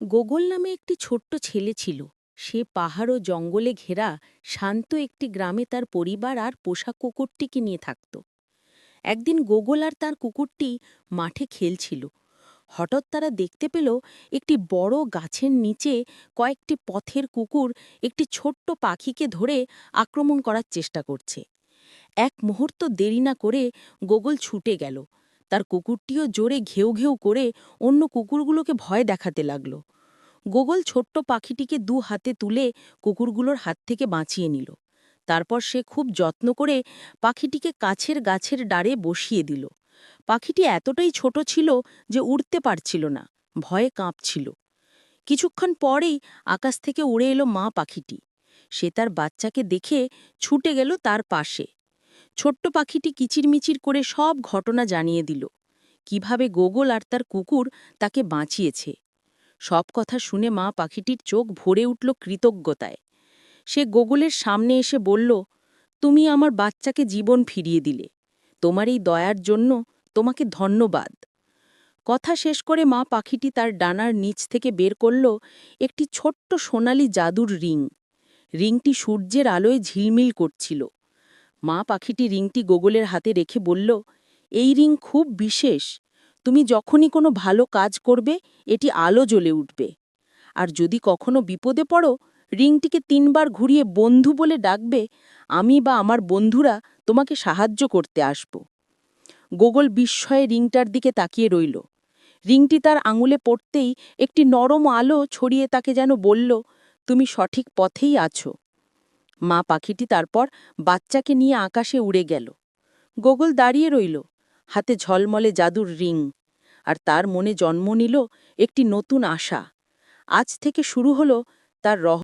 Gogol নামে একটি ছোট্ট ছেলে ছিল। সে পাহাড় ও জঙ্গলে ঘেরা শান্ত একটি গ্রামে তার পরিবার আর পোষা কুকুরটিকে নিয়ে থাকত। একদিন গোগল আর তার কুকুরটি মাঠে খেলছিল। হঠাৎ তারা দেখতে পেল একটি বড় গাছের নিচে কয়েকটি পথের কুকুর একটি ছোট্ট পাখিকে ধরে আক্রমণ করার চেষ্টা করছে। এক মুহূর্ত দেরি না করে গোগল ছুটে গেল। তার কুকুরটিও জোরে ঘেউ ঘেউ করে অন্য কুকুরগুলোকে ভয় দেখাতে লাগল। গোগল ছোট্ট পাখিটিকে দু হাতে তুলে কুকুরগুলোর হাত থেকে বাঁচিয়ে নিল। তারপর সে খুব যত্ন করে পাখিটিকে কাছের গাছের ডারে বসিয়ে দিল। পাখিটি এতটাই ছোট ছিল যে উড়তে পারছিল না, ভয়ে কাঁপছিল। কিছুক্ষণ পরেই আকাশ থেকে উড়ে এলো মা পাখিটি। সে তার বাচ্চাকে দেখে ছুটে গেল তার পাশে। ছোট্ট পাখিটি কিচিরমিচির করে সব ঘটনা জানিয়ে দিল, কিভাবে গোগল আর তার কুকুর তাকে বাঁচিয়েছে। সব কথা শুনে মা পাখিটির চোখ ভরে উঠল কৃতজ্ঞতায়। সে গোগলের সামনে এসে বলল, তুমি আমার বাচ্চাকে জীবন ফিরিয়ে দিলে। তোমার এই দয়ার জন্য তোমাকে ধন্যবাদ। কথা শেষ করে মা পাখিটি তার ডানার নিচ থেকে বের করল একটি ছোট্ট সোনালি জাদুর রিং। রিংটি সূর্যের আলোয় ঝিলমিল করছিল। মা পাখিটি রিংটি গোগলের হাতে রেখে বলল, এই রিং খুব বিশেষ। তুমি যখনই কোনো ভালো কাজ করবে এটি আলো জ্বলে উঠবে। আর যদি কখনো বিপদে পড়ো, রিংটিকে ৩ বার ঘুরিয়ে বন্ধু বলে ডাকবে। আমি বা আমার বন্ধুরা তোমাকে সাহায্য করতে আসব। গোগল বিস্ময়ে রিংটার দিকে তাকিয়ে রইল। রিংটি তার আঙুলে পড়তেই একটি নরম আলো ছড়িয়ে তাকে যেন বলল, তুমি সঠিক পথেই আছো। মা পাখিটি তারপর বাচ্চাকে নিয়ে আকাশে উড়ে গেল। গোগল দাঁড়িয়ে রইল, হাতে ঝলমলে জাদুর রিং। আর তার মনে জন্ম নিল একটি নতুন আশা। আজ থেকে শুরু হলো তার